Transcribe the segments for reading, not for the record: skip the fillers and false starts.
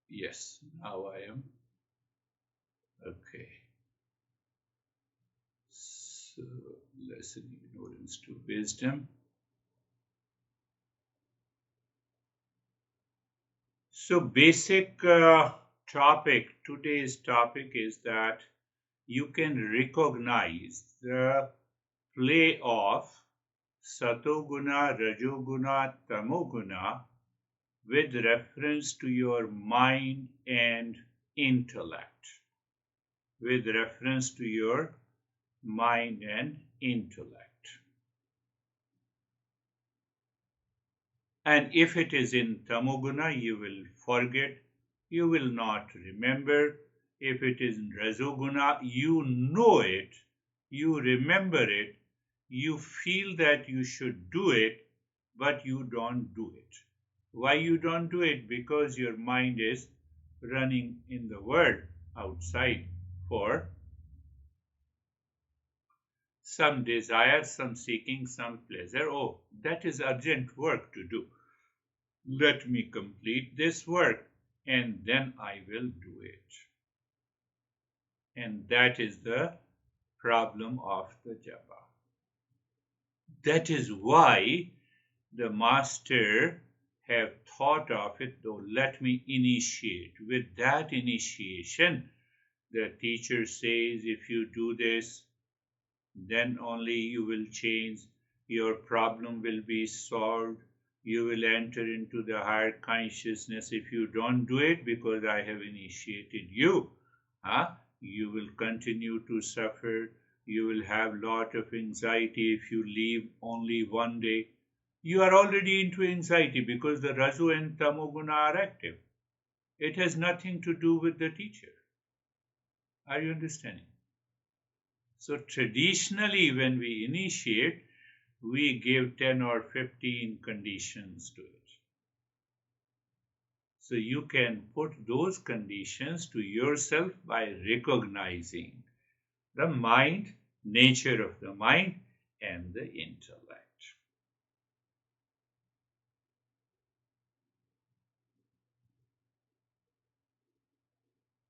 Yes, now I am. Okay. So, lesson ignorance to wisdom. So, basic today's topic is that you can recognize the play of Satoguna, Rajoguna, Tamoguna with reference to your mind and intellect. With reference to your mind and intellect. And if it is in Tamoguna, you will forget, you will not remember. If it is in Rajoguna, you know it, you remember it, you feel that you should do it, but you don't do it. Why you don't do it? Because your mind is running in the world outside for some desire, some seeking, some pleasure. Oh, that is urgent work to do. Let me complete this work and then I will do it. And that is the problem of the japa. That is why the master have thought of it, though let me initiate. With that initiation, the teacher says if you do this, then only you will change, your problem will be solved, you will enter into the higher consciousness. If you don't do it because I have initiated you, you will continue to suffer, you will have lot of anxiety if you leave only one day. You are already into anxiety because the Raju and Tamoguna are active. It has nothing to do with the teacher. Are you understanding? So traditionally, when we initiate, we give 10 or 15 conditions to it. So you can put those conditions to yourself by recognizing the mind, nature of the mind, and the intellect.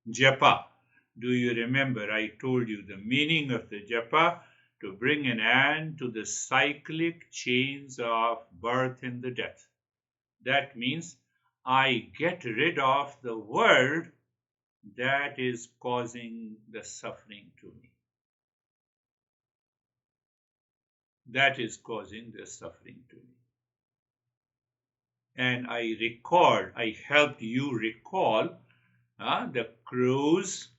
Japa. Do you remember I told you the meaning of the japa? To bring an end to the cyclic chains of birth and the death. That means I get rid of the world that is causing the suffering to me. That is causing the suffering to me. And I helped you recall the crows,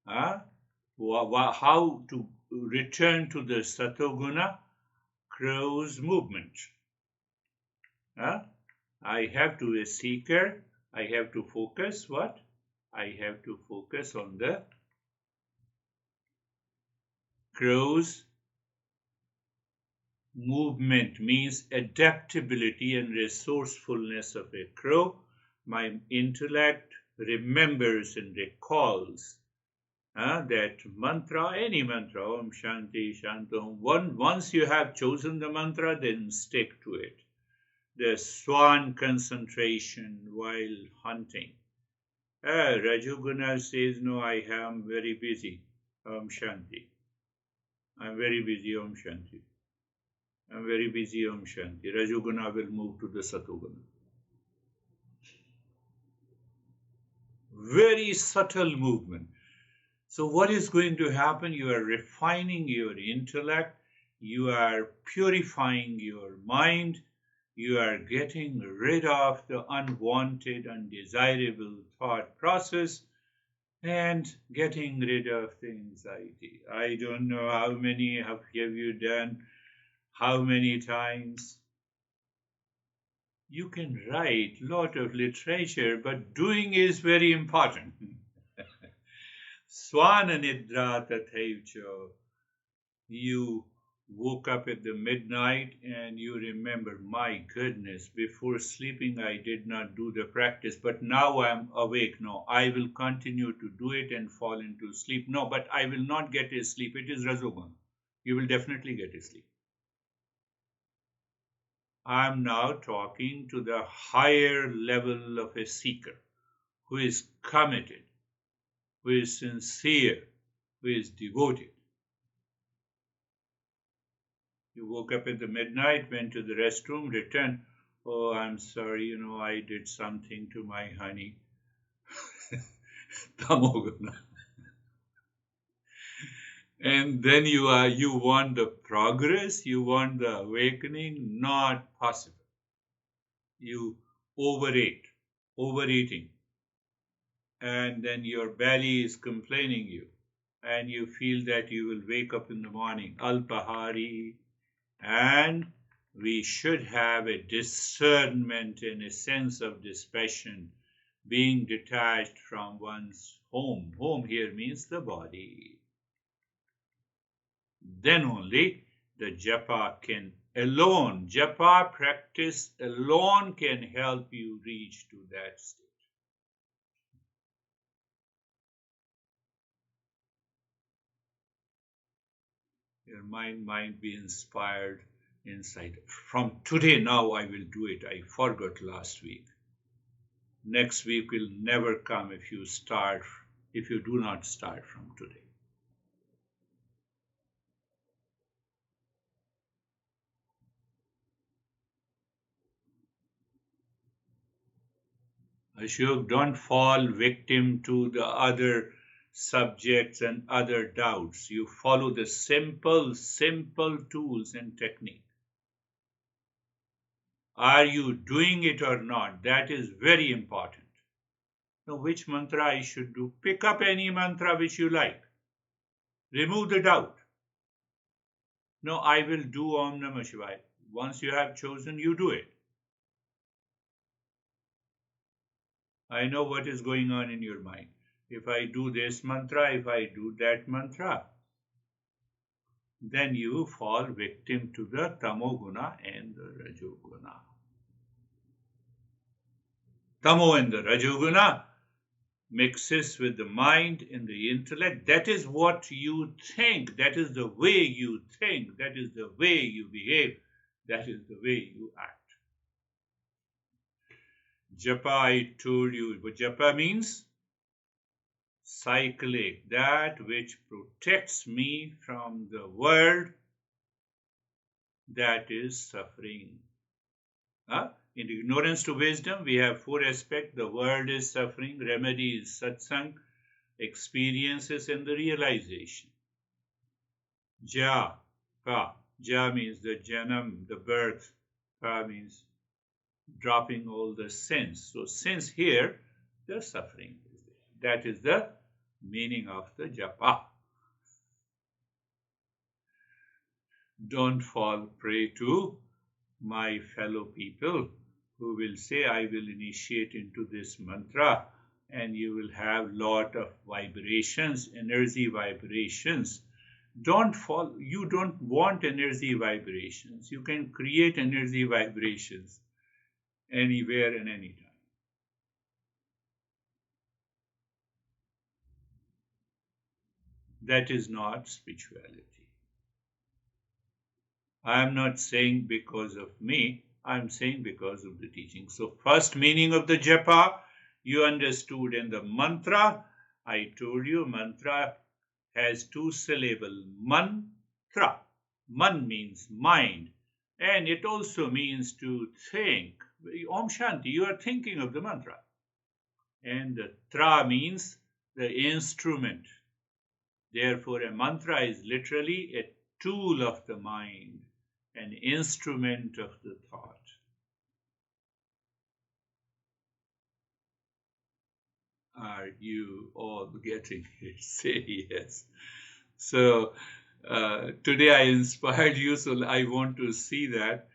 how to return to the Satoguna crows movement. I have to be a seeker, I have to focus what? I have to focus on the crow's movement, means adaptability and resourcefulness of a crow. My intellect remembers and recalls that mantra, any mantra, Om Shanti Shantam. Once you have chosen the mantra, then stick to it. The swan concentration while hunting. Rajoguna says, no, I am very busy. Om Shanti. I'm very busy, Om Shanti. I'm very busy, Om Shanti. Rajoguna will move to the Satoguna. Very subtle movement. So what is going to happen? You are refining your intellect, you are purifying your mind, you are getting rid of the unwanted, undesirable thought process, and getting rid of the anxiety. I don't know how many have you done, how many times. You can write lot of literature, but doing is very important. Swana nidra tathaicha. You woke up at the midnight and you remember, my goodness, before sleeping I did not do the practice, but now I'm awake. No, I will continue to do it and fall into sleep. No, but I will not get a sleep. It is Rajoguna. You will definitely get a sleep. I'm now talking to the higher level of a seeker who is committed, who is sincere, who is devoted. You woke up in the midnight, went to the restroom, returned. Oh, I'm sorry, I did something to my honey. Tamoguna. And then you want the progress, you want the awakening, not possible. You overeating. And then your belly is complaining you. And you feel that you will wake up in the morning, alpahari. And we should have a discernment and a sense of dispassion, being detached from one's home. Home here means the body. Then only the japa japa practice alone can help you reach to that state. Your mind might be inspired inside. From today, now I will do it. I forgot last week. Next week will never come if you do not start from today. Ashok, don't fall victim to the other subjects and other doubts. You follow the simple tools and technique. Are you doing it or not? That is very important. Now, which mantra I should do? Pick up any mantra which you like. Remove the doubt. No, I will do Om Namah Shivaya. Once you have chosen, you do it. I know what is going on in your mind. If I do this mantra, if I do that mantra, then you fall victim to the Tamoguna and the Rajoguna. Tamo and the Rajoguna mixes with the mind and the intellect. That is what you think. That is the way you think. That is the way you behave. That is the way you act. Japa, I told you, but japa means cyclic, that which protects me from the world that is suffering. In ignorance to wisdom, we have 4 aspects. The world is suffering, remedy is satsang, experiences and the realization. Japa, ja means the janam, the birth, pa means dropping all the sins. So since here, the suffering is there. That is the meaning of the japa. Don't fall prey to my fellow people who will say, I will initiate into this mantra, and you will have lot of vibrations, energy vibrations. Don't fall. You don't want energy vibrations. You can create energy vibrations anywhere and anytime. That is not spirituality. I am not saying because of me, I am saying because of the teaching. So first meaning of the japa, you understood in the mantra. I told you mantra has 2 syllables, mantra. Man means mind, and it also means to think. Om Shanti, you are thinking of the mantra. And the tra means the instrument. Therefore, a mantra is literally a tool of the mind, an instrument of the thought. Are you all getting it? Say yes. So today I inspired you, so I want to see that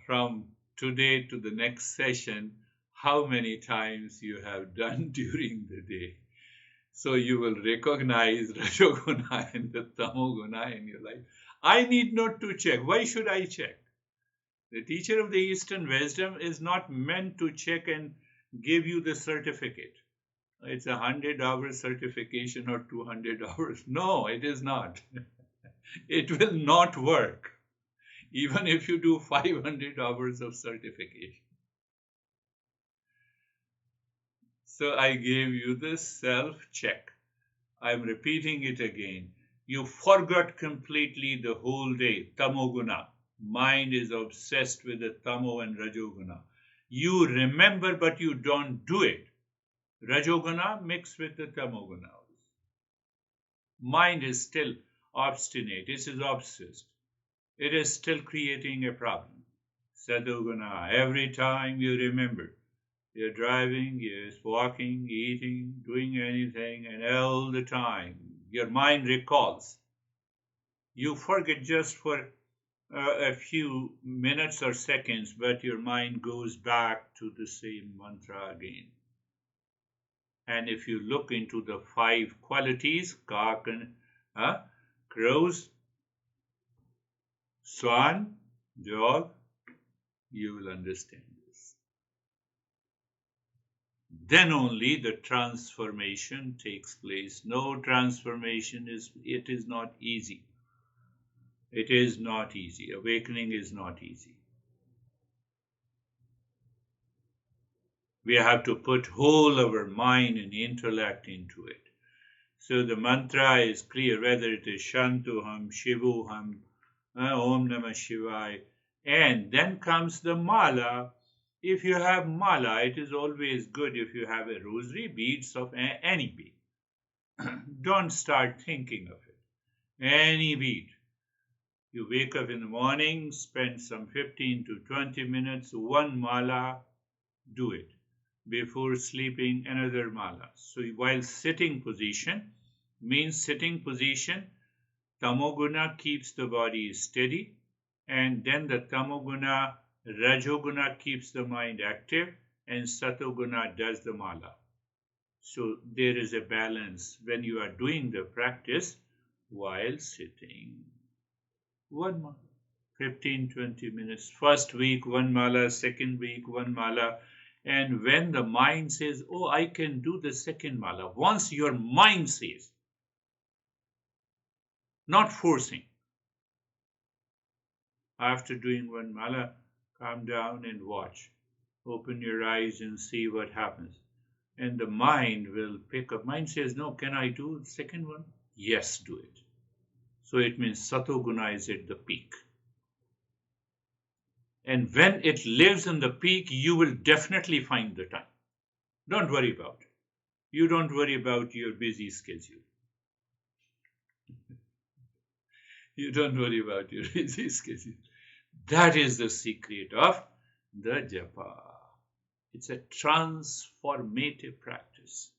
from today to the next session, how many times you have done during the day. So you will recognize Rajoguna and the Tamoguna in your life. I need not to check. Why should I check? The teacher of the Eastern wisdom is not meant to check and give you the certificate. It's 100-hour certification or 200 hours. No, it is not. It will not work, even if you do 500 hours of certification. So I gave you the self-check. I'm repeating it again. You forgot completely the whole day. Tamoguna. Mind is obsessed with the tamo and rajoguna. You remember, but you don't do it. Rajoguna mixed with the tamoguna. Mind is still obstinate. It is obsessed. It is still creating a problem. Sattva every time you remember, you're driving, you're walking, eating, doing anything, and all the time your mind recalls. You forget just for a few minutes or seconds, but your mind goes back to the same mantra again. And if you look into the 5 qualities, cock and crows, swan, dog, you will understand this. Then only the transformation takes place. No transformation is not easy. It is not easy. Awakening is not easy. We have to put whole our mind and intellect into it. So the mantra is clear, whether it is Shantuham, Shivoham, Om Namah Shivaya, and then comes the mala. If you have mala, it is always good if you have a rosary, beads of any bead. Don't start thinking of it. Any bead. You wake up in the morning, spend some 15 to 20 minutes, one mala, do it. Before sleeping, another mala. So while sitting position, means sitting position, tamoguna keeps the body steady, and then the tamoguna, rajoguna keeps the mind active, and sattoguna does the mala. So there is a balance when you are doing the practice while sitting. One mala, 15-20 minutes. First week, one mala, second week, one mala. And when the mind says, oh, I can do the second mala, once your mind says, not forcing. After doing one mala, calm down and watch. Open your eyes and see what happens. And the mind will pick up. Mind says, no, can I do the second one? Yes, do it. So it means Sattva is at the peak. And when it lives in the peak, you will definitely find the time. Don't worry about it. You don't worry about your busy schedule. You don't worry about your busy schedule. That is the secret of the Japa. It's a transformative practice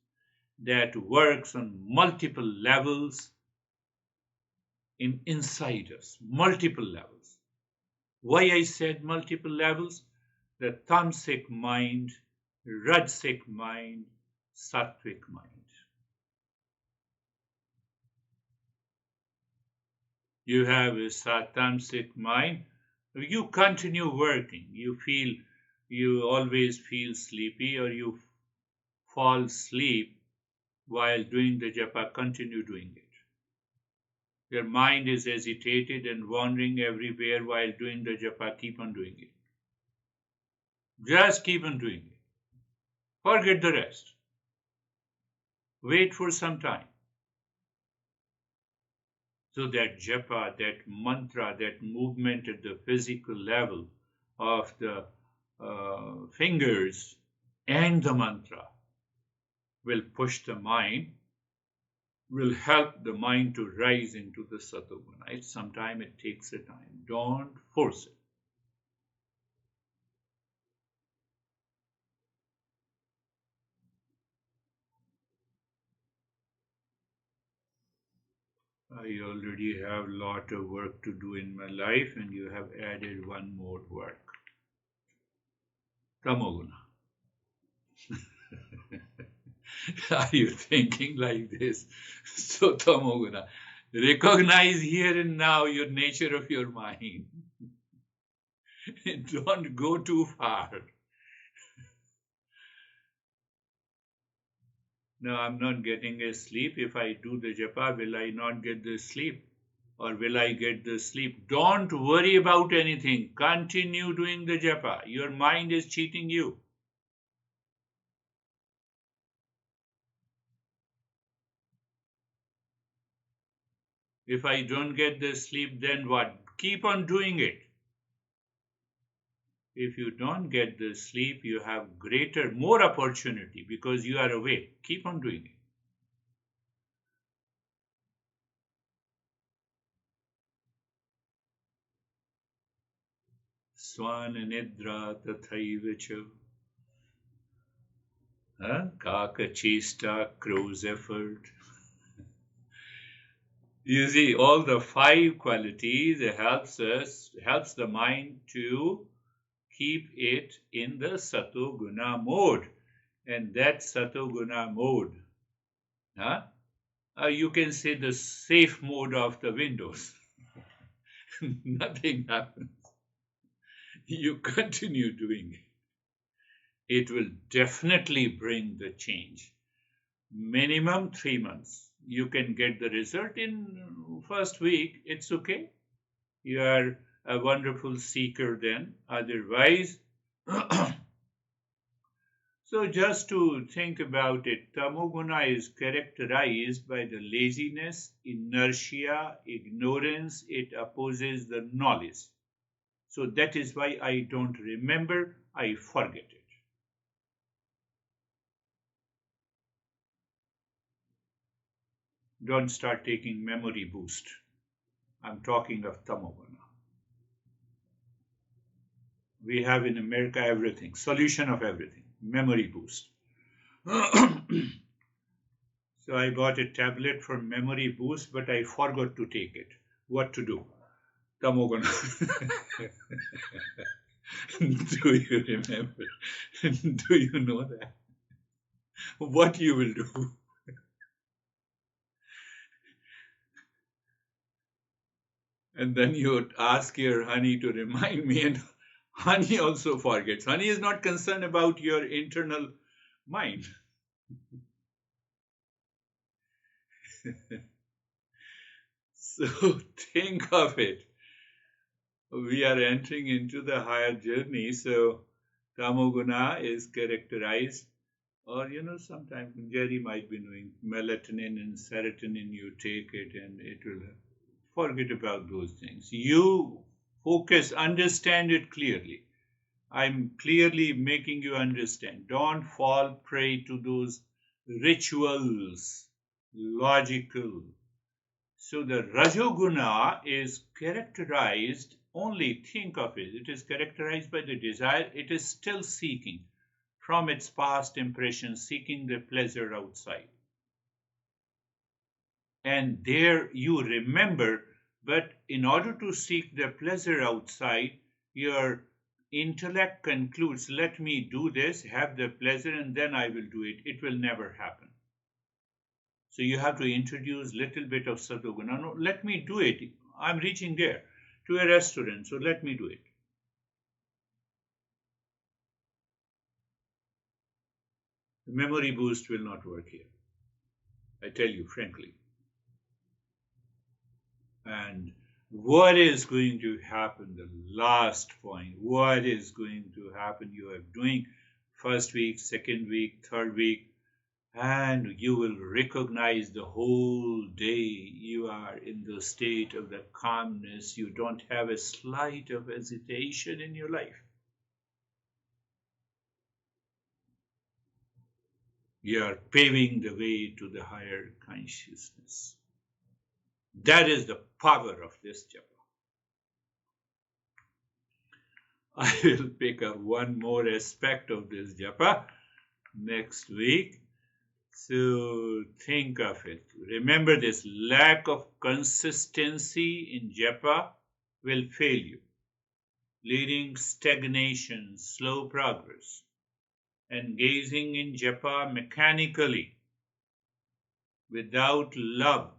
that works on multiple levels inside us, multiple levels. Why I said multiple levels? The tamasic mind, rajasic mind, sattvic mind. You have a tamasic mind, you continue working. You always feel sleepy, or you fall asleep while doing the japa, continue doing it. Your mind is agitated and wandering everywhere while doing the japa, keep on doing it. Just keep on doing it. Forget the rest. Wait for some time. So that japa, that mantra, that movement at the physical level of the fingers and the mantra will push the mind, will help the mind to rise into the Sattva Guna. Sometimes it takes a time. Don't force it. I already have a lot of work to do in my life, and you have added one more work. Tamoguna. Are you thinking like this? So Tamoguna. Recognize here and now your nature of your mind. Don't go too far. No, I'm not getting a sleep. If I do the japa, will I not get the sleep? Or will I get the sleep? Don't worry about anything. Continue doing the japa. Your mind is cheating you. If I don't get the sleep, then what? Keep on doing it. If you don't get the sleep, you have more opportunity because you are awake. Keep on doing it. Swana nidra tathaiva cha. Kaka chesta, crow's effort. You see, all the 5 qualities helps the mind to keep it in the Sattva Guna mode. And that Sattva Guna mode, you can say the safe mode of the Windows. Nothing happens. You continue doing it. It will definitely bring the change. Minimum 3 months. You can get the result in first week. It's okay. You are a wonderful seeker then. Otherwise, so just to think about it, Tamoguna is characterized by the laziness, inertia, ignorance. It opposes the knowledge. So that is why I don't remember, I forget it. Don't start taking memory boost. I'm talking of Tamoguna. We have in America everything, solution of everything, memory boost. So I bought a tablet for memory boost, but I forgot to take it. What to do? Tamoguna. Do you remember? Do you know that? What you will do? And then you would ask your honey to remind me, and honey also forgets. Honey is not concerned about your internal mind. So think of it. We are entering into the higher journey. So Tamoguna is characterized, or sometimes Jerry might be doing melatonin and serotonin, you take it and it will forget about those things. You focus, understand it clearly. I'm clearly making you understand. Don't fall prey to those rituals, logical. So the Rajoguna is characterized, only think of it, it is characterized by the desire, it is still seeking from its past impressions, seeking the pleasure outside. And there you remember, but in order to seek the pleasure outside, your intellect concludes, let me do this, have the pleasure, and then I will do it. It will never happen. So you have to introduce little bit of Sattva Guna. No, let me do it. I'm reaching there to a restaurant, so let me do it. The memory boost will not work here. I tell you frankly. And what is going to happen, the last point, what is going to happen? You are doing first week, second week, third week, and you will recognize the whole day you are in the state of the calmness. You don't have a slight of hesitation in your life. You are paving the way to the higher consciousness. That is the power of this japa. I will pick up one more aspect of this japa next week. So think of it. Remember, this lack of consistency in japa will fail you, leading stagnation, slow progress. Engaging in japa mechanically without love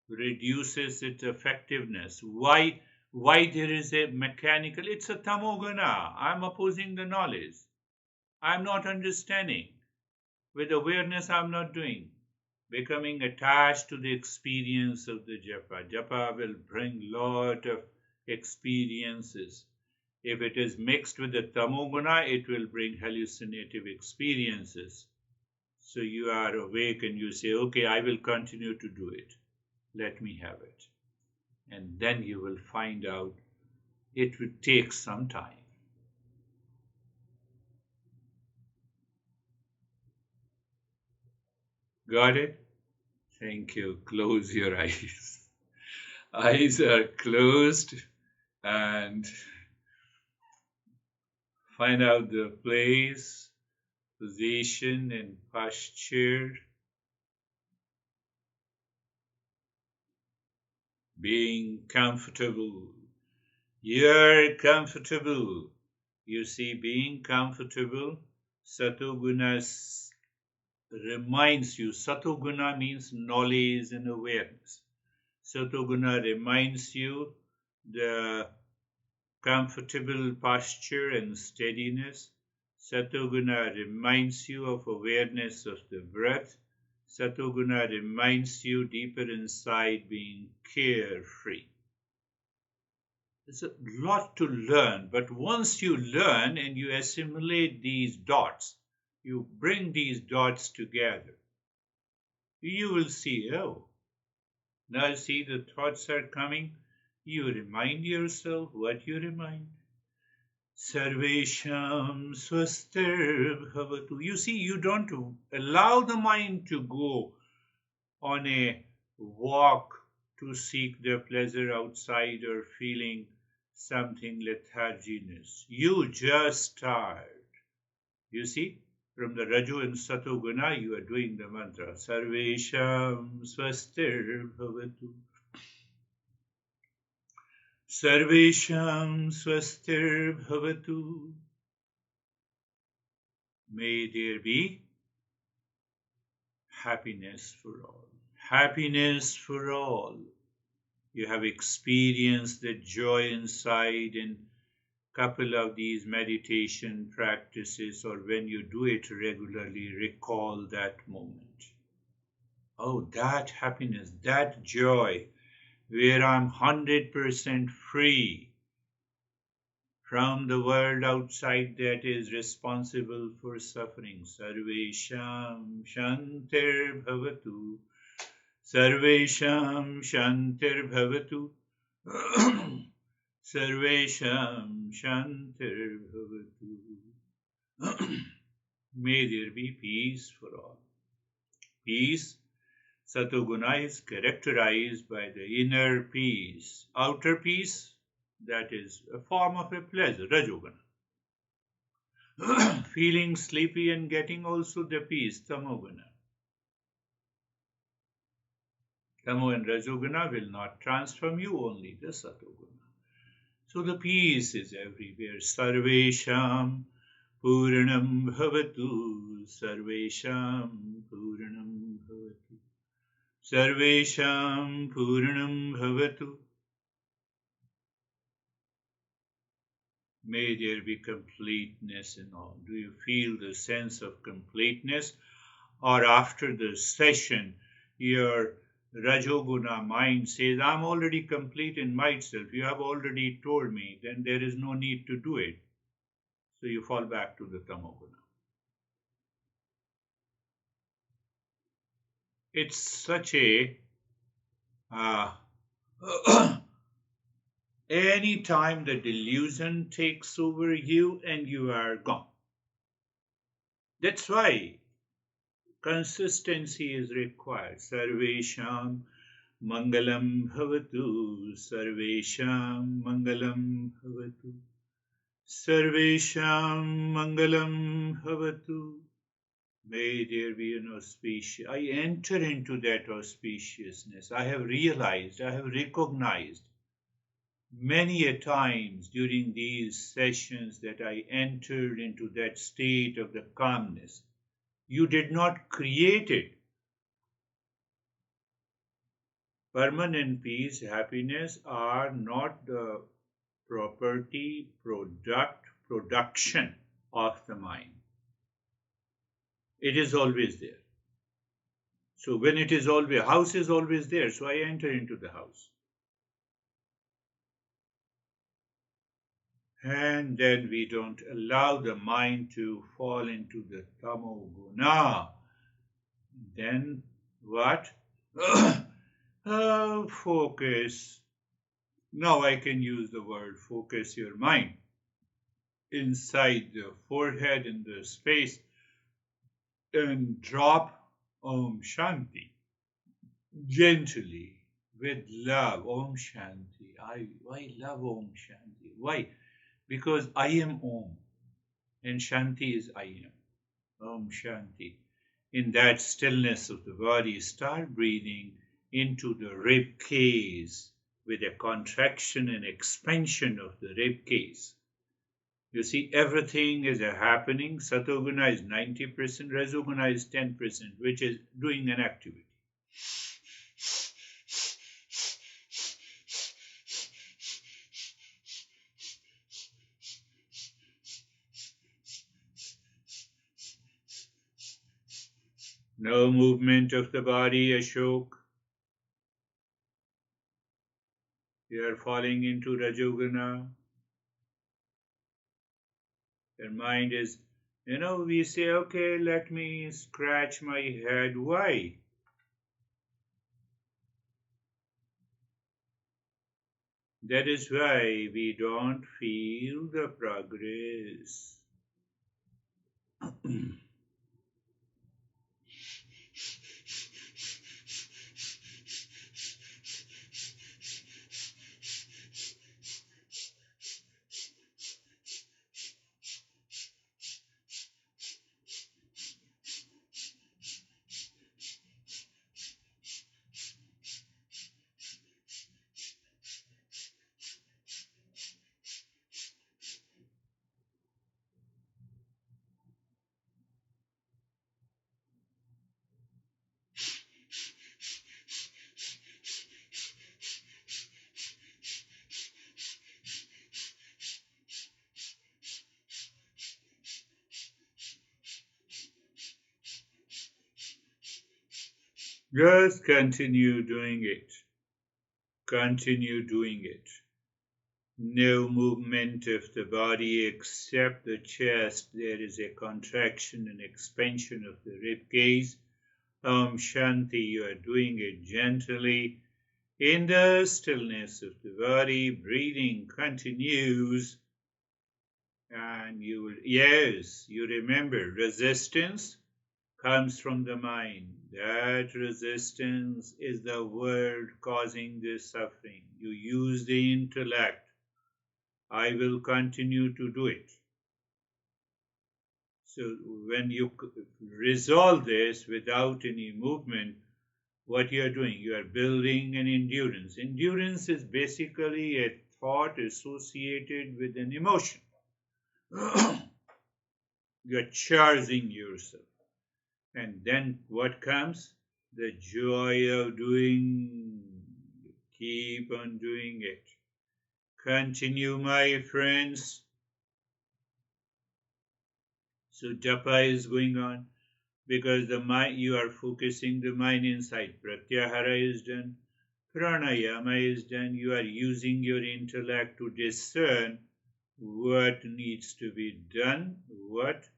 reduces its effectiveness. Why there is a mechanical? It's a tamoguna. I'm opposing the knowledge. I'm not understanding. With awareness, I'm not doing. Becoming attached to the experience of the japa. Japa will bring lot of experiences. If it is mixed with the tamoguna, it will bring hallucinative experiences. So you are awake and you say, okay, I will continue to do it. let me have it. And then you will find out it will take some time. Got it? Thank you. Close your eyes. Eyes are closed, and find out the place, position, and posture. Being comfortable. You're comfortable. You see, being comfortable, Sattva Guna reminds you. Sattva Guna means knowledge and awareness. Sattva Guna reminds you the comfortable posture and steadiness. Sattva Guna reminds you of awareness of the breath. Sattva Guna reminds you deeper inside being carefree. There's a lot to learn, but once you learn and you assimilate these dots, you bring these dots together, you will see, oh, now see the thoughts are coming. You remind yourself what you remind. Sarvesham swastir bhavatu. You see, you don't allow the mind to go on a walk to seek the pleasure outside or feeling something letharginess. You just start. You see, from the Raju and Sattva Guna, you are doing the mantra. Sarvesham swastir bhavatu. Sarvesham swastir bhavatu. May there be happiness for all. Happiness for all. You have experienced the joy inside in couple of these meditation practices, or when you do it regularly, recall that moment. Oh, that happiness, that joy, where I'm 100% free from the world outside that is responsible for suffering. Sarvesham shantir bhavatu. Sarvesham shantir bhavatu. Sarvesham shantir bhavatu. May there be peace for all. Peace, Sattva Guna is characterized by the inner peace. Outer peace, that is a form of a pleasure, Rajoguna. Feeling sleepy and getting also the peace, Tamoguna. Tamo and Rajoguna will not transform you, only the Sattva Guna. So the peace is everywhere. Sarvesham Puranam Bhavatu. Sarvesham Puranam Bhavatu. Sarvesham Puranam Bhavatu. May there be completeness in all. Do you feel the sense of completeness? Or after the session, your Rajoguna mind says, I'm already complete in myself. You have already told me, then there is no need to do it. So you fall back to the Tamoguna. It's such a any time the delusion takes over you and you are gone. That's why consistency is required. Sarvesham Mangalam Bhavatu. Sarvesham Mangalam Bhavatu. Sarvesham Mangalam Bhavatu. May there be an auspicious. I enter into that auspiciousness. I have realized, I have recognized many a times during these sessions that I entered into that state of the calmness. You did not create it. Permanent peace, happiness are not the property, production of the mind. It is always there. So when it is always, house is always there, so I enter into the house. And then we don't allow the mind to fall into the Tamo Guna. Then what? Focus. Now I can use the word focus your mind inside the forehead in the space and drop Om Shanti gently with love. Om Shanti. Why love Om Shanti? Why? Because I am Om and Shanti is I am. Om Shanti. In that stillness of the body, start breathing into the rib cage with a contraction and expansion of the rib cage. You see, everything is happening. Sattva Guna is 90%, Rajoguna is 10%, which is doing an activity. No movement of the body, Ashok. You are falling into Rajoguna. Your mind is, we say, okay, let me scratch my head. Why? That is why we don't feel the progress. Just continue doing it. Continue doing it. No movement of the body except the chest. There is a contraction and expansion of the rib cage. Om Shanti, you are doing it gently. In the stillness of the body, breathing continues. And you remember, resistance comes from the mind. That resistance is the world causing this suffering. You use the intellect. I will continue to do it. So when you resolve this without any movement, what you are doing, you are building an endurance. Endurance is basically a thought associated with an emotion. You are charging yourself. And then what comes? The joy of doing. Keep on doing it. Continue, my friends. So japa is going on because the mind, you are focusing the mind inside. Pratyahara is done. Pranayama is done. You are using your intellect to discern what needs to be done, what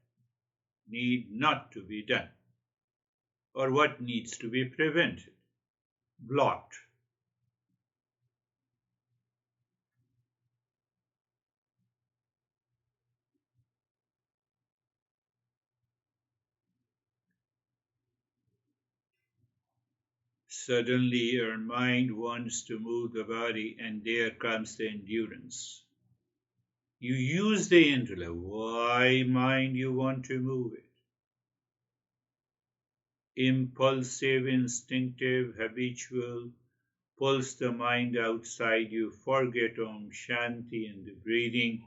need not to be done, or what needs to be prevented, blocked. Suddenly your mind wants to move the body, and there comes the endurance. You use the intellect. Why, mind, you want to move it? Impulsive, instinctive, habitual, pulls the mind outside. You forget Om Shanti and the breathing,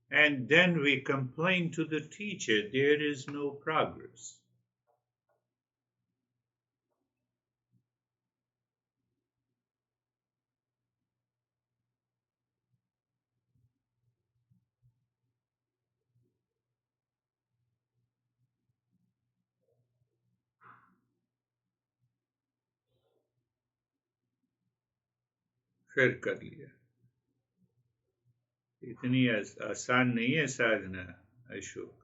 and then we complain to the teacher, there is no progress. फिर कर लिया इतनी आसान नहीं है साधना Ashok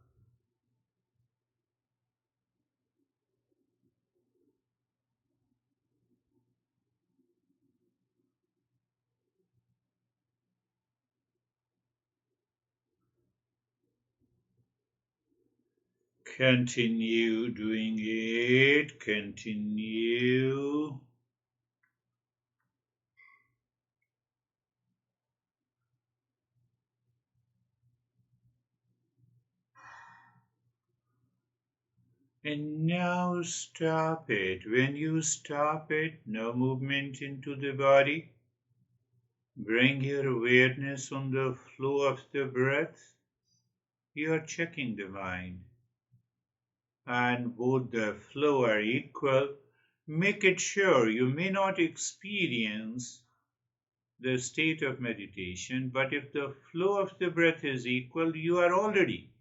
Continue doing it. Continue. And now stop it. When you stop it, no movement into the body. Bring your awareness on the flow of the breath. You are checking the mind. And both the flow are equal. Make it sure you may not experience the state of meditation, but if the flow of the breath is equal, you are already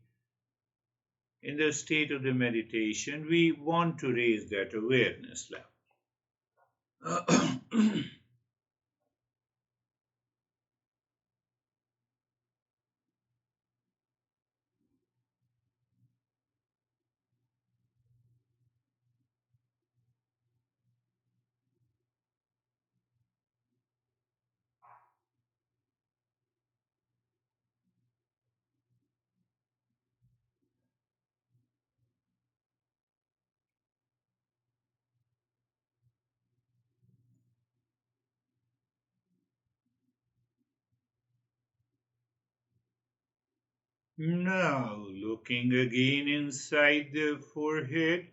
in the state of the meditation. We want to raise that awareness level. Now, looking again inside the forehead,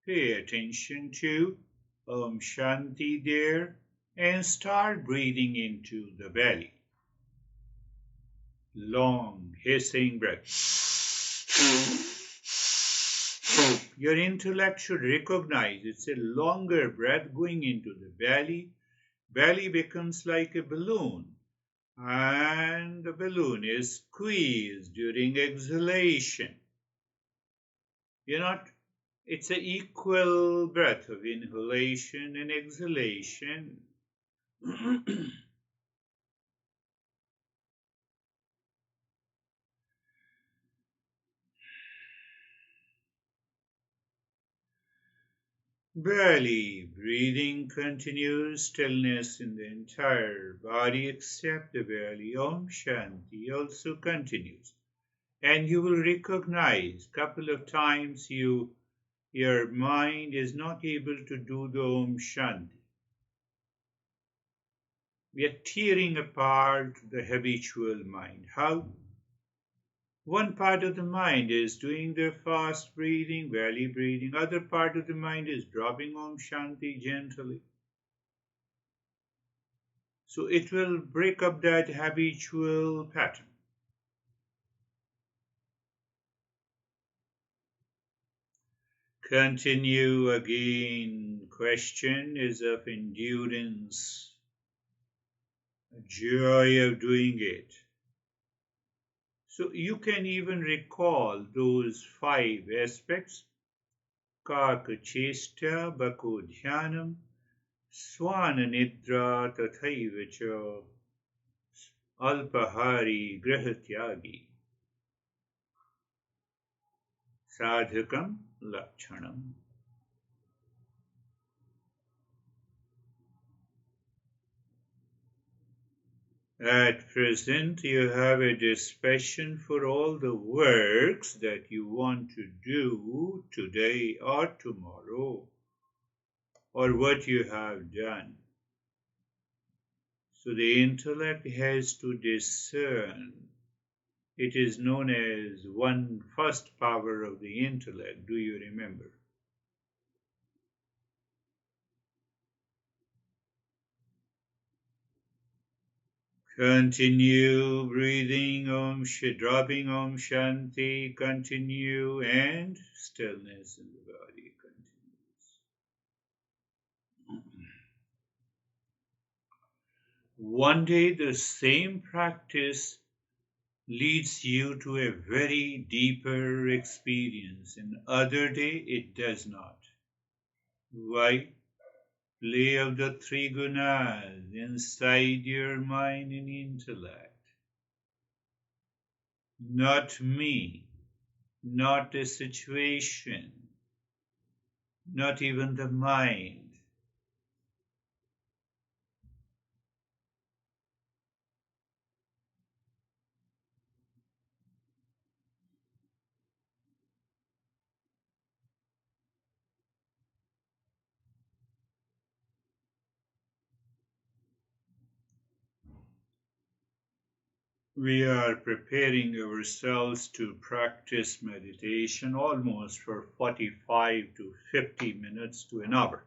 pay attention to Om Shanti there and start breathing into the belly. Long, hissing breath. Your intellect should recognize it's a longer breath going into the belly. Belly becomes like a balloon, and the balloon is squeezed during exhalation. It's an equal breath of inhalation and exhalation. Belly breathing continues, stillness in the entire body except the belly. Om Shanti also continues. And you will recognize a couple of times your mind is not able to do the Om Shanti. We are tearing apart the habitual mind. How? One part of the mind is doing the fast breathing, belly breathing. Other part of the mind is dropping Om Shanti gently. So it will break up that habitual pattern. Continue again. Question is of endurance, a joy of doing it. So you can even recall those 5 aspects: Kakachesta, Bakodhyanam, Swananidra, Tathaivacha, Alpahari, Grahatyagi, Sadhakam, Lakshanam. At present, you have a dispassion for all the works that you want to do today or tomorrow, or what you have done. So the intellect has to discern. It is known as one first power of the intellect. Do you remember? Continue breathing Om, dropping Om Shanti, continue, and stillness in the body continues. One day the same practice leads you to a very deeper experience, and other day it does not. Why? Play of the 3 gunas inside your mind and intellect. Not me, not the situation, not even the mind. We are preparing ourselves to practice meditation almost for 45 to 50 minutes to an hour.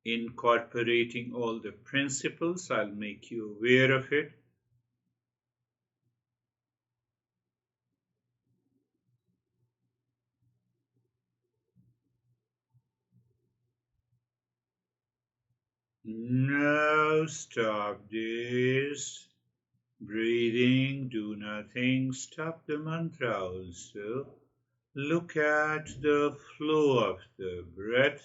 Incorporating all the principles, I'll make you aware of it. Now stop this. Breathing, do nothing. Stop the mantra also. Look at the flow of the breath.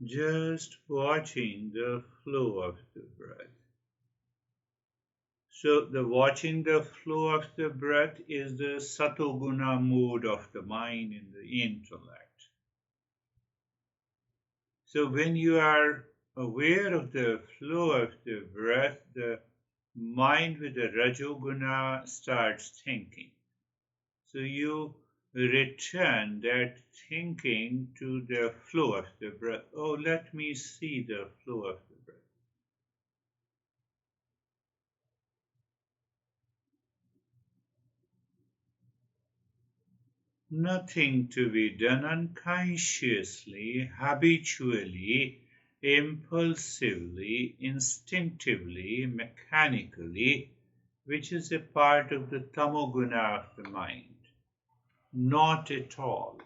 Just watching the flow of the breath. So the watching the flow of the breath is the Sattva Guna mode of the mind and the intellect. So when you are aware of the flow of the breath, the mind with the Rajoguna starts thinking. So you return that thinking to the flow of the breath. Oh, let me see the flow of the breath. Nothing to be done unconsciously, habitually, impulsively, instinctively, mechanically, which is a part of the tamoguna of the mind. Not at all.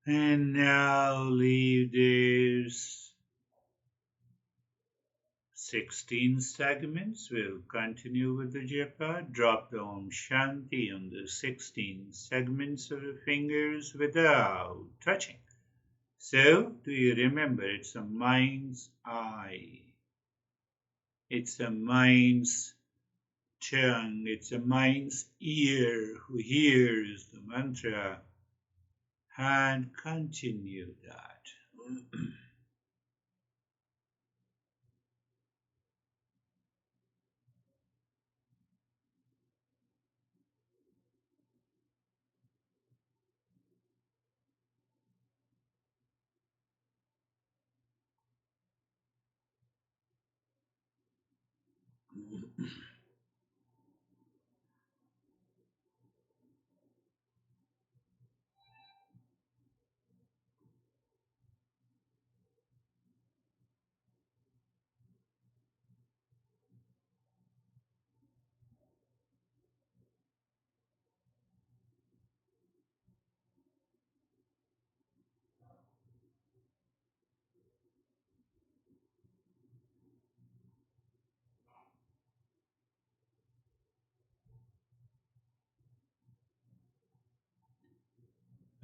And now leave this 16 segments. We'll continue with the japa. Drop the Om Shanti on the 16 segments of the fingers without touching. So, do you remember it's a mind's eye? It's a mind's tongue. It's a mind's ear who hears the mantra. And continue that.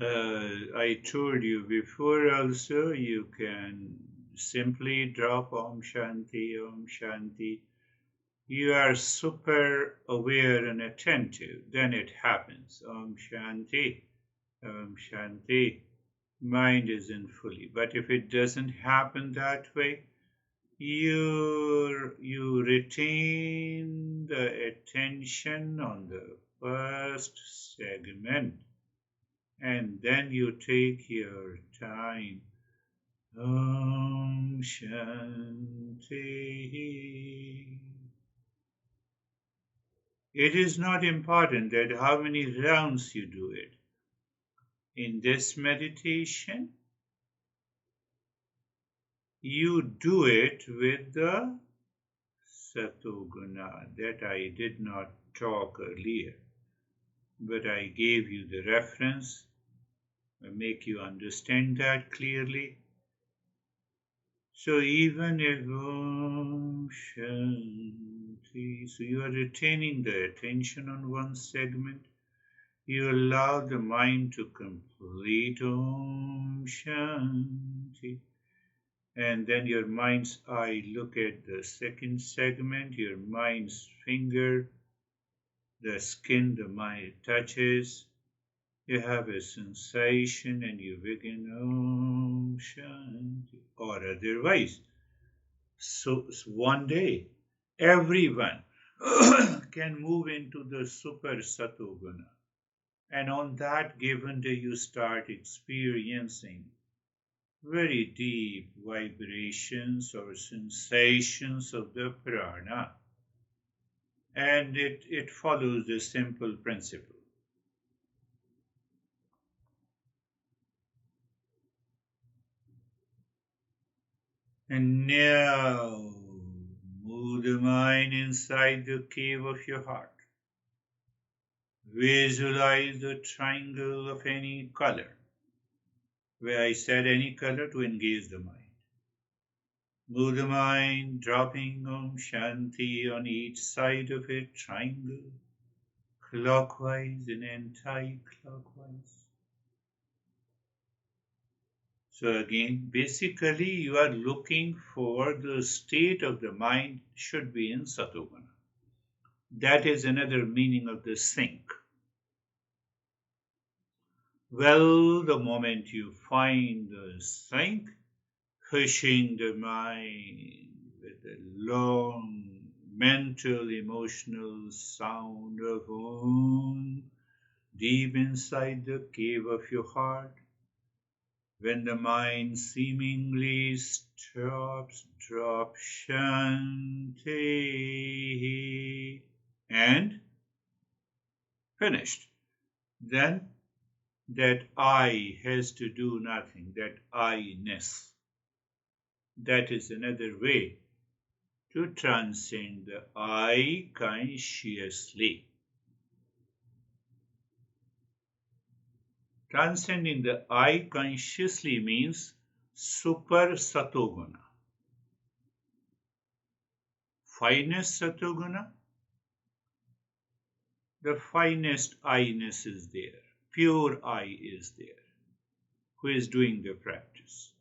I told you before also, you can simply drop Om Shanti, Om Shanti. You are super aware and attentive, then it happens. Om Shanti, Om Shanti. Mind isn't fully. But if it doesn't happen that way, you retain the attention on the first segment and then you take your time. Om Shanti. It is not important that how many rounds you do it. In this meditation, you do it with the Sattva Guna that I did not talk earlier, but I gave you the reference, make you understand that clearly. So even if Om Shanti, so you are retaining the attention on one segment, you allow the mind to complete Om Shanti. And then your mind's eye look at the second segment, your mind's finger, the skin the mind touches. You have a sensation and you begin Om Shanti or otherwise. So one day, everyone can move into the super Sattva Guna. And on that given day, you start experiencing very deep vibrations or sensations of the prana. And it follows the simple principle. And now, move the mind inside the cave of your heart. Visualize the triangle of any color, where I said any color to engage the mind. Move the mind, dropping Om Shanti on each side of a triangle, clockwise and anti-clockwise. So again, basically you are looking for the state of the mind should be in Sattva Guna. That is another meaning of the sink. Well, the moment you find the sink, pushing the mind with a long mental, emotional sound of Om deep inside the cave of your heart, when the mind seemingly stops, drop Shanti and finished. Then that I has to do nothing, that I-ness. That is another way to transcend the I consciously. Transcending the I consciously means super Sattva Guna. Finest Sattva Guna, the finest I-ness is there. Pure I is there, who is doing the practice.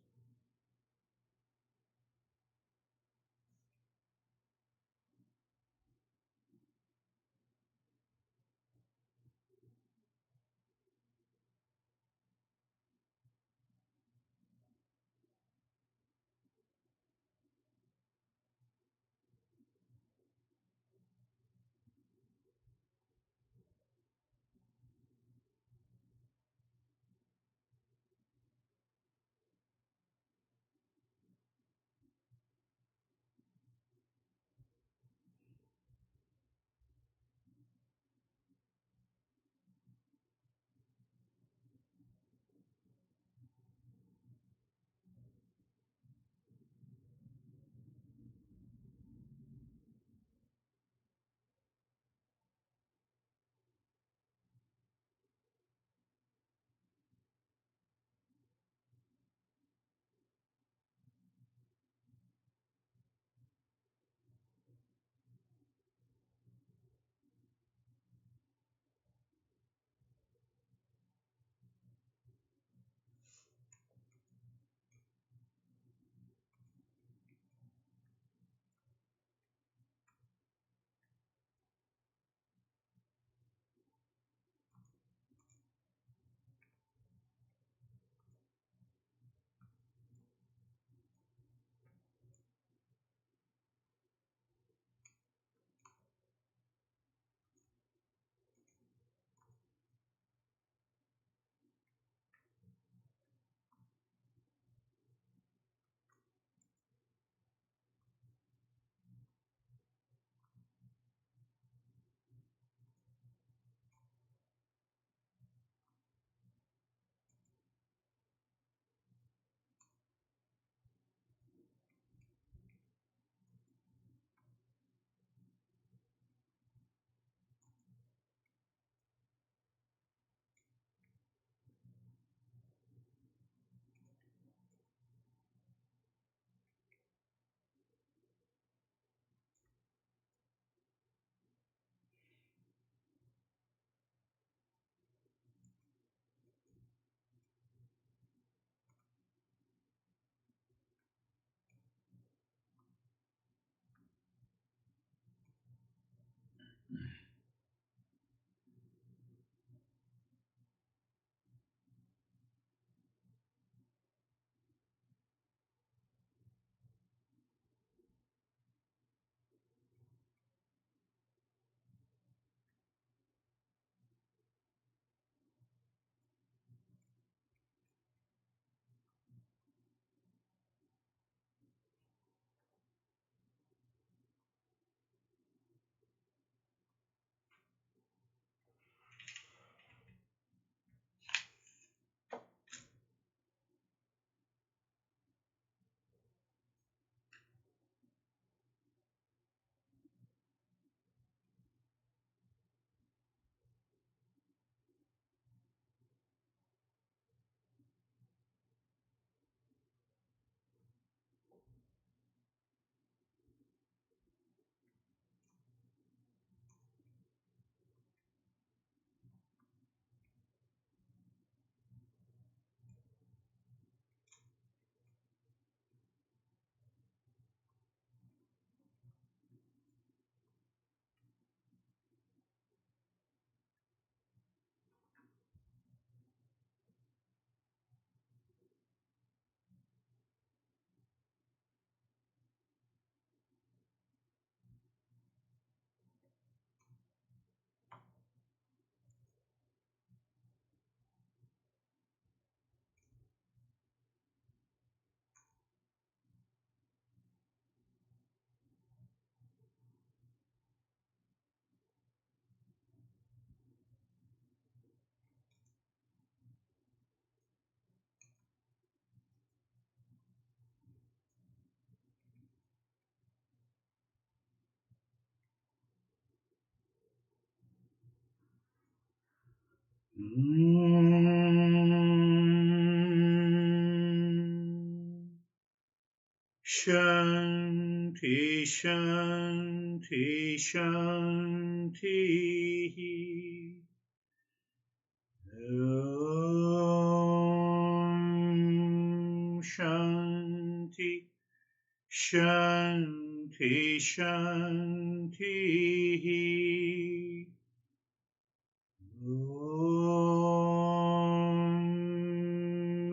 Shanti, Shanti, Shanti. Om Shanti, Shanti, Shanti. Om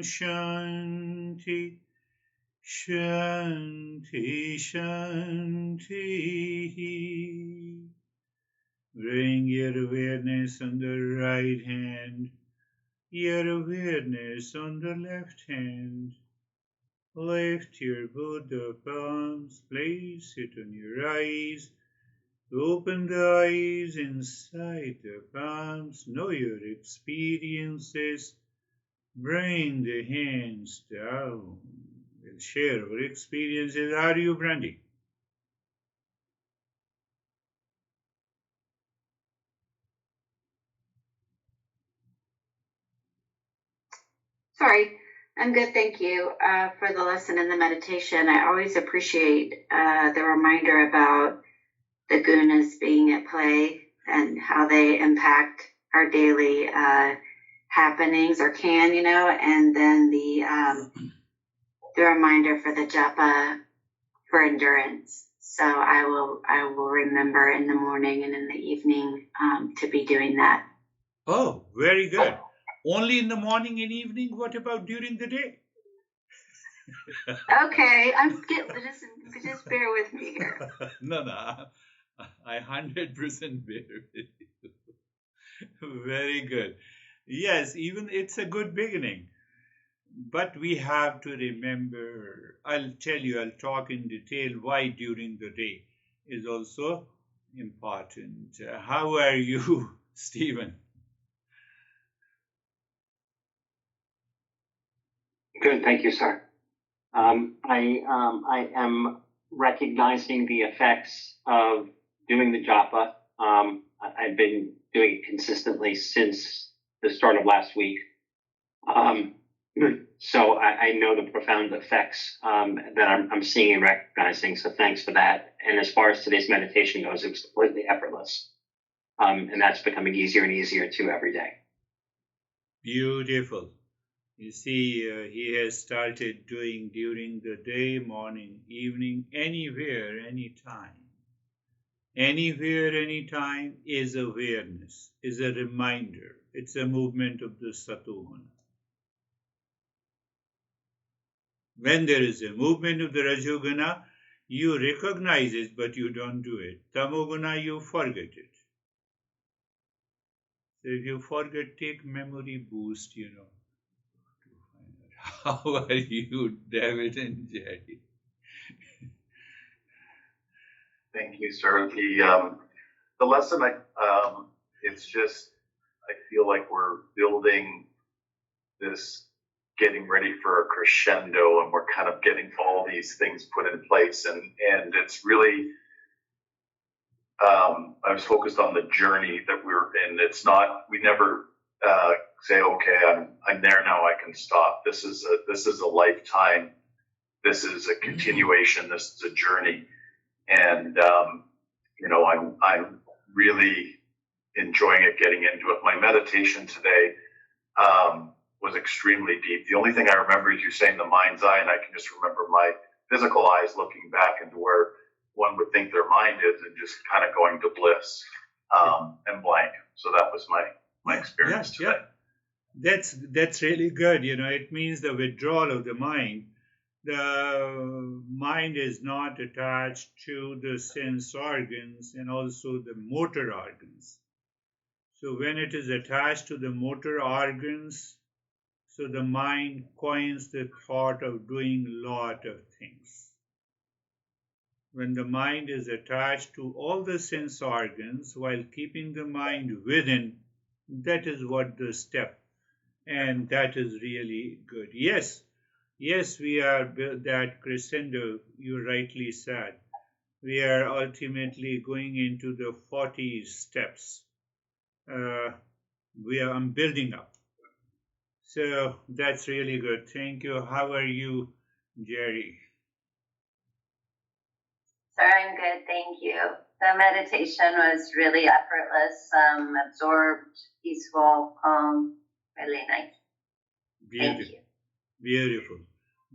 Shanti, Shanti, Shanti. Bring your awareness on the right hand, your awareness on the left hand. Lift your Buddha palms, place it on your eyes. Open the eyes inside the palms, know your experiences. Bring the hands down. We'll share our experiences. Are you, Brandy? Sorry, I'm good, thank you for the lesson and the meditation. I always appreciate the reminder about the gunas being at play and how they impact our daily happenings, or can, and then the reminder for the japa for endurance. So I will remember in the morning and in the evening to be doing that. Oh, very good. Only in the morning and evening? What about during the day? Okay, just bear with me here. No, I 100% bear with you. Very good. Yes, even it's a good beginning. But we have to remember, I'll talk in detail why during the day is also important. How are you, Stephen? Good, thank you, sir. I am recognizing the effects of doing the japa. I've been doing it consistently since the start of last week. So I know the profound effects that I'm seeing and recognizing, so thanks for that. And as far as today's meditation goes, it was completely effortless. And that's becoming easier and easier too every day. Beautiful. You see, he has started doing during the day, morning, evening, anywhere, anytime. Anywhere, anytime is awareness, is a reminder. It's a movement of the Sattva Guna. When there is a movement of the Rajoguna, you recognize it, but you don't do it. Tamoguna, you forget it. So if you forget, take memory boost, How are you, David and Jerry? Thank you, sir. The lesson, it's just, I feel like we're building this, getting ready for a crescendo, and we're kind of getting all these things put in place, and it's really, I was focused on the journey that we're in. It's not, we never say, okay, I'm there now, I can stop. This is a lifetime. This is a continuation. This is a journey. And, I'm really enjoying it, getting into it. My meditation today was extremely deep. The only thing I remember is you saying the mind's eye, and I can just remember my physical eyes looking back into where one would think their mind is, and just kind of going to bliss and blank. So that was my experience today. Yeah. That's really good. It means the withdrawal of the mind. The mind is not attached to the sense organs and also the motor organs. So when it is attached to the motor organs, so the mind coins the thought of doing a lot of things. When the mind is attached to all the sense organs while keeping the mind within, that is what the step, and that is really good. Yes, we are that crescendo, you rightly said. We are ultimately going into the 40 steps. I'm building up. So that's really good. Thank you. How are you, Jerry? Sir, I'm good, thank you. The meditation was really effortless, absorbed, peaceful, calm, really nice. Beautiful. Thank you. Beautiful.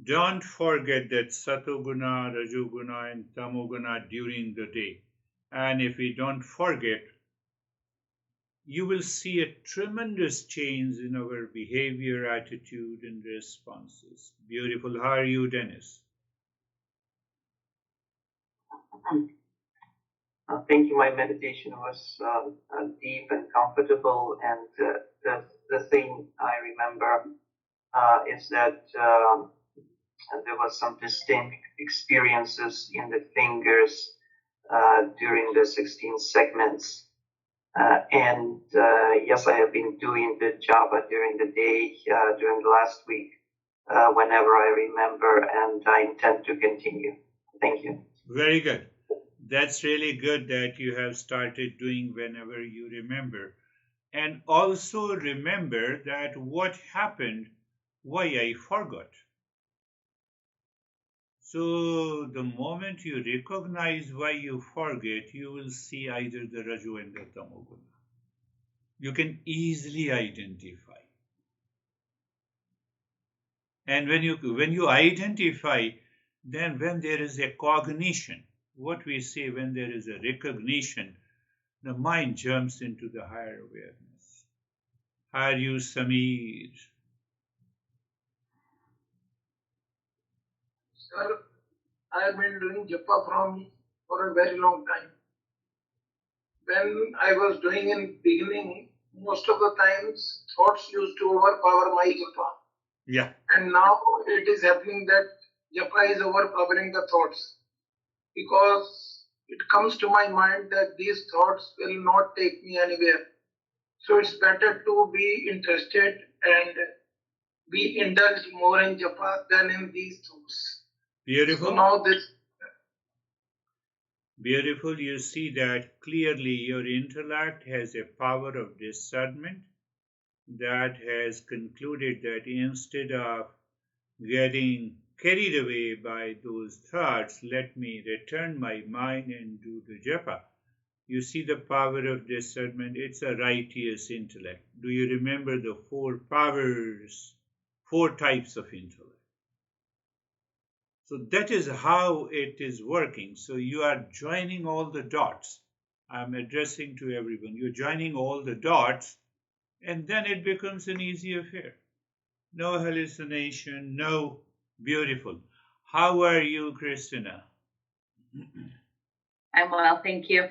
Don't forget that Sattva Guna, Raju Guna, and Tamo Guna during the day. And if we don't forget, you will see a tremendous change in our behavior, attitude, and responses. Beautiful. How are you, Dennis? Thank you. My meditation was deep and comfortable, and the thing I remember is that there was some distinct experiences in the fingers during the 16 segments. And yes, I have been doing the Japa during the day, during the last week, whenever I remember, and I intend to continue. Thank you. Very good. That's really good that you have started doing whenever you remember. And also remember that what happened, why I forgot. So the moment you recognize why you forget, you will see either the Raju and the Tamoguna. You can easily identify. And when you identify, then when there is a cognition, what we say when there is a recognition, the mind jumps into the higher awareness. How are you, Samir? Sir, I have been doing Japa for a very long time. When I was doing in beginning, most of the times thoughts used to overpower my Japa. Yeah. And now it is happening that Japa is overpowering the thoughts, because it comes to my mind that these thoughts will not take me anywhere. So it's better to be interested and be indulged more in Japa than in these thoughts. Beautiful. So now this. Beautiful. You see that clearly your intellect has a power of discernment that has concluded that instead of getting carried away by those thoughts, let me return my mind and do the japa. You see the power of discernment. It's a righteous intellect. Do you remember the four powers, four types of intellect? So that is how it is working. So you are joining all the dots. I'm addressing to everyone. You're joining all the dots, and then it becomes an easy affair. No hallucination, no. Beautiful. How are you, Christina? I'm well, thank you.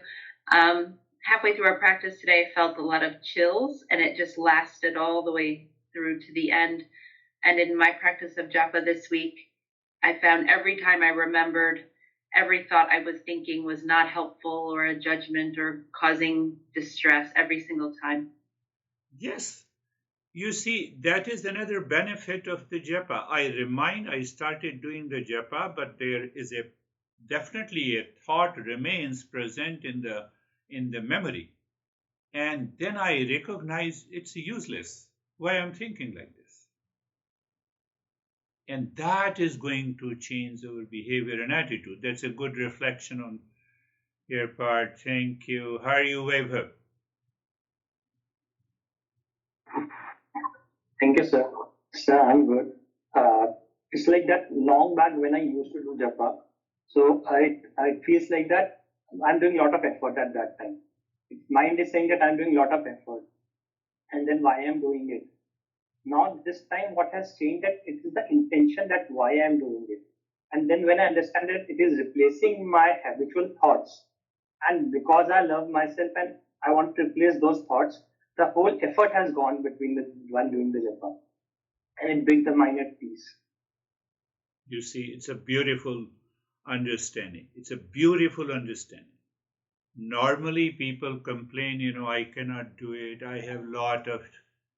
Halfway through our practice today, I felt a lot of chills, and it just lasted all the way through to the end. And in my practice of japa this week, I found every time I remembered, every thought I was thinking was not helpful or a judgment or causing distress every single time. Yes. You see, that is another benefit of the japa. I started doing the japa, but there is definitely a thought remains present in the memory. And then I recognize it's useless. Why I'm thinking like this. And that is going to change our behavior and attitude. That's a good reflection on your part. Thank you. How are you, Vaibhav? Thank you, sir. Sir, I'm good. It's like that long back when I used to do japa. So I feels like that I'm doing a lot of effort at that time. Mind is saying that I'm doing a lot of effort, and then why I'm doing it. Now this time, what has changed that it is the intention that why I'm doing it, and then when I understand that it is replacing my habitual thoughts, and because I love myself and I want to replace those thoughts, the whole effort has gone between the one doing the japa, and it brings the mind at peace. You see, it's a beautiful understanding. It's a beautiful understanding. Normally, people complain, I cannot do it. I have a lot of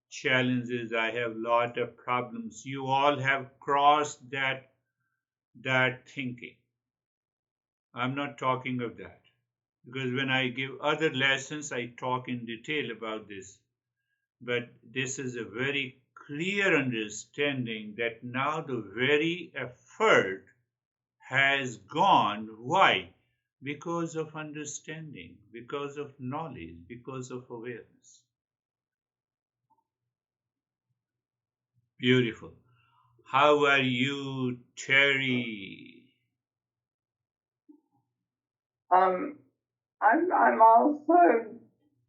challenges. I have a lot of problems. You all have crossed that thinking. I'm not talking of that. Because when I give other lessons, I talk in detail about this. But this is a very clear understanding that now the very effort has gone. Why? Because of understanding, because of knowledge, because of awareness. Beautiful. How are you, Terry? I'm also,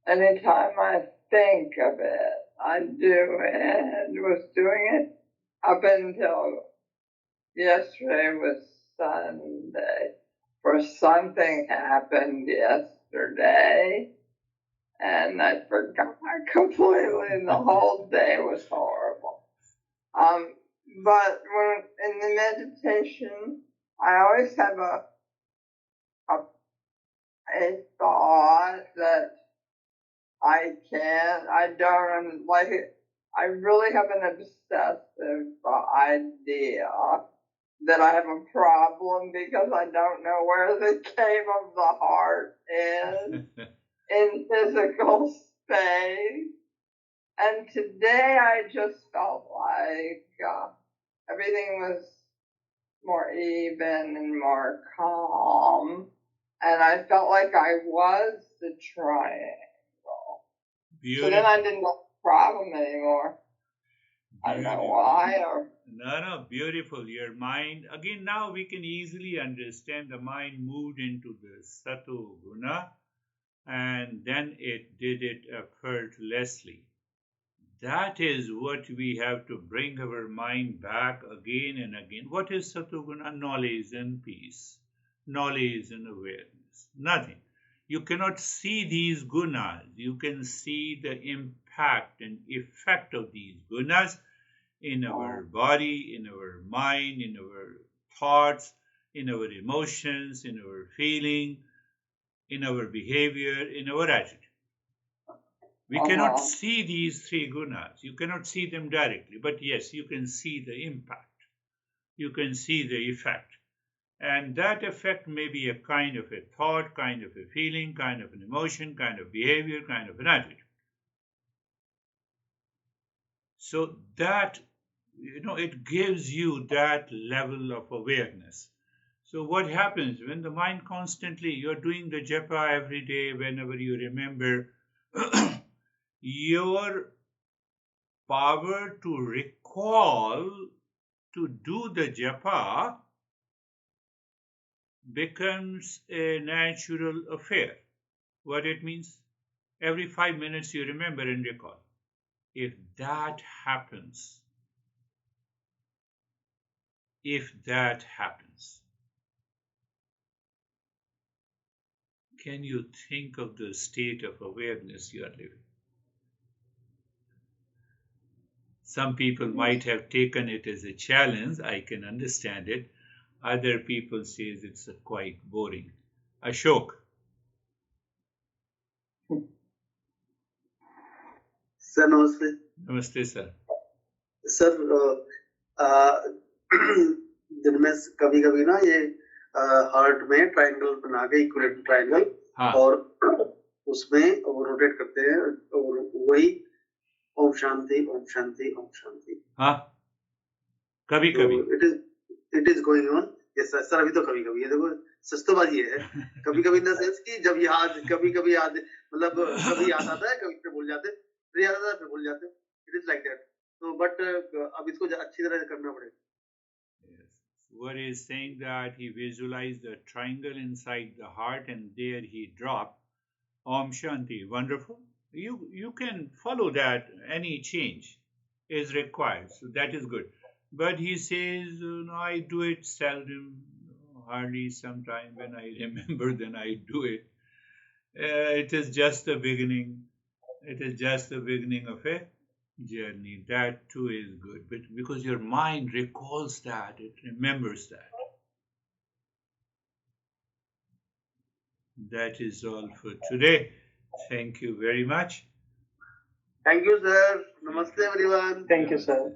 anytime I think of it, I do it, and was doing it up until yesterday was Sunday. For something happened yesterday, and I forgot completely. The whole day was horrible. But when in the meditation, I always have a thought that I don't like it. I really have an obsessive idea that I have a problem because I don't know where the cave of the heart is in physical space. And today I just felt like everything was more even and more calm. And I felt like I was the triangle. Beautiful. So then I didn't have a problem anymore. I don't know why. No, beautiful. Your mind, again, now we can easily understand the mind moved into the Sattva Guna and then it did it effortlessly. That is what we have to bring our mind back again and again. What is Sattva Guna? Knowledge and peace, knowledge and awareness. Nothing. You cannot see these gunas. You can see the impact and effect of these gunas in our body, in our mind, in our thoughts, in our emotions, in our feeling, in our behavior, in our attitude. We cannot see these three gunas. You cannot see them directly, but yes, you can see the impact. You can see the effect. And that effect may be a kind of a thought, kind of a feeling, kind of an emotion, kind of behavior, kind of an attitude. So that, it gives you that level of awareness. So what happens when the mind constantly, you're doing the japa every day, whenever you remember, your power to recall to do the japa becomes a natural affair. What it means? Every 5 minutes you remember and recall. If that happens, can you think of the state of awareness you are living? Some people might have taken it as a challenge. I can understand it. Other people say it's quite boring. Ashok. Sir नमस्ते. नमस्ते sir. Sir दिन में कभी कभी ना ये heart में triangle बना के इक्विलेटरल ट्रायंगल. हाँ. और उसमें वो रोटेट करते हैं और वही ओम शांति ओम शांति ओम शांति. हाँ. कभी कभी it is going on. Yes sir. अभी तो कभी कभी ये देखो सस्तोबाजी है. कभी कभी इन द सेंस कि जब याद कभी याद मतलब कभी याद आता है कभी फिर भूल जाते हैं फिर याद आता है फिर भूल जाते हैं. It is like that. तो बट अब इसको अच्छी तरह करना पड़ेगा. What he is saying that he visualized the triangle inside the heart and there he dropped Om Shanti. Wonderful. You can follow that. Any change is required, so that is good. But he says, no, I do it seldom, hardly. Sometime when I remember, then I do it. It is just the beginning. It is just the beginning of a journey. That too is good, but because your mind recalls that, it remembers that. That is all for today. Thank you very much. Thank you, sir. Namaste, everyone. Thank you, sir.